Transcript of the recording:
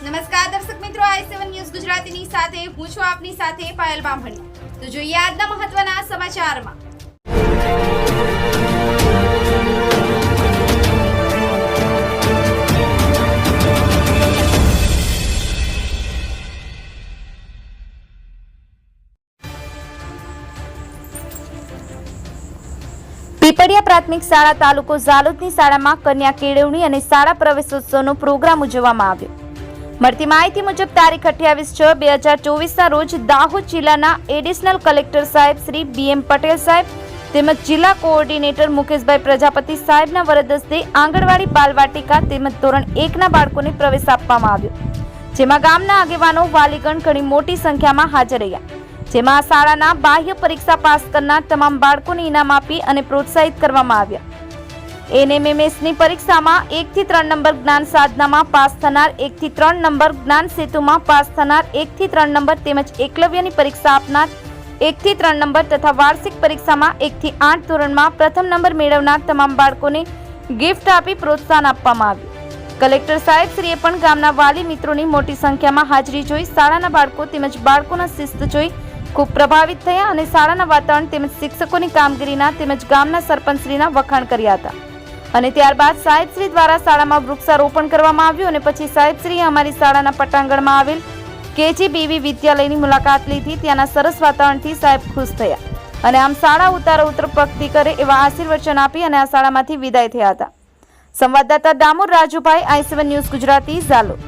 નમસ્કાર દર્શક મિત્રો, i7 ન્યૂઝ ગુજરાતીની સાથે હું છું આપની સાથે પાયલ બામણી। તો જોઈએ આજના મહત્વના સમાચારમાં। પીપળિયા પ્રાથમિક શાળા તાલુકો ઝાલોદની શાળામાં કન્યા કેળવણી અને શાળા પ્રવેશોત્સવનો પ્રોગ્રામ ઉજવવામાં આવ્યો। મળતી માહિતી મુજબ તારીખ 28/6/2024ના રોજ દાહોદ જિલ્લાના એડિશનલ કલેક્ટર સાહેબ શ્રી BM પટેલ સાહેબ તેમજ જિલ્લા કોઓર્ડિનેટર મુકેશભાઈ પ્રજાપતિ સાહેબના વરદ હસ્તે આંગણવાડી બાલવાટિકા તેમજ ધોરણ 1ના બાળકોને પ્રવેશ આપવામાં આવ્યો, જેમાં ગામના આગેવાનો વાલીગણ ઘણી મોટી સંખ્યામાં હાજર રહ્યા, જેમાં શાળાના બાહ્ય પરીક્ષા પાસ કરનાર તમામ બાળકોને ઇનામ આપી અને પ્રોત્સાહિત કરવામાં આવ્યા। NMMSની પરીક્ષામાં 1 થી 3 નંબર જ્ઞાન સાધનામાં પાસ થનાર, 1 થી 3 નંબર જ્ઞાન સેતુમાં પાસ થનાર, 1 થી 3 નંબર તેમજ એકલવ્યની પરીક્ષા આપનાર 1 થી 3 નંબર તથા વાર્ષિક પરીક્ષામાં 1 થી 8 ધોરણમાં પ્રથમ નંબર મેળવનાર તમામ બાળકોને ગિફ્ટ આપી પ્રોત્સાહન આપવામાં આવ્યું। કલેક્ટર સાહેબ શ્રીએ પણ ગામના વાલી મિત્રોની મોટી સંખ્યામાં હાજરી જોઈ શાળાના બાળકો તેમજ બાળકોના શિસ્ત જોઈ ખૂબ પ્રભાવિત થયા અને શાળાના વાતાવરણ તેમજ શિક્ષકોની કામગીરીના તેમજ ગામના સરપંચશ્રીના વખાણ કર્યા હતા અને ત્યારબાદ સાહેબશ્રી દ્વારા શાળામાં વૃક્ષારોપણ કરવામાં આવ્યું અને પછી સાહેબશ્રીએ અમારી શાળાના પટાંગણમાં આવેલ KGBV વિદ્યાલયની મુલાકાત લીધી। ત્યાંના સરસ વાતાવરણથી સાહેબ ખુશ થયા અને આમ શાળા ઉત્તરોત્તર પ્રગતિ કરે એવા આશીર્વચન આપી અને આ શાળામાંથી વિદાય થયા હતા। સંવાદદાતા દામોર રાજુભાઈ, i7 ન્યૂઝ ગુજરાતી, ઝાલોદ।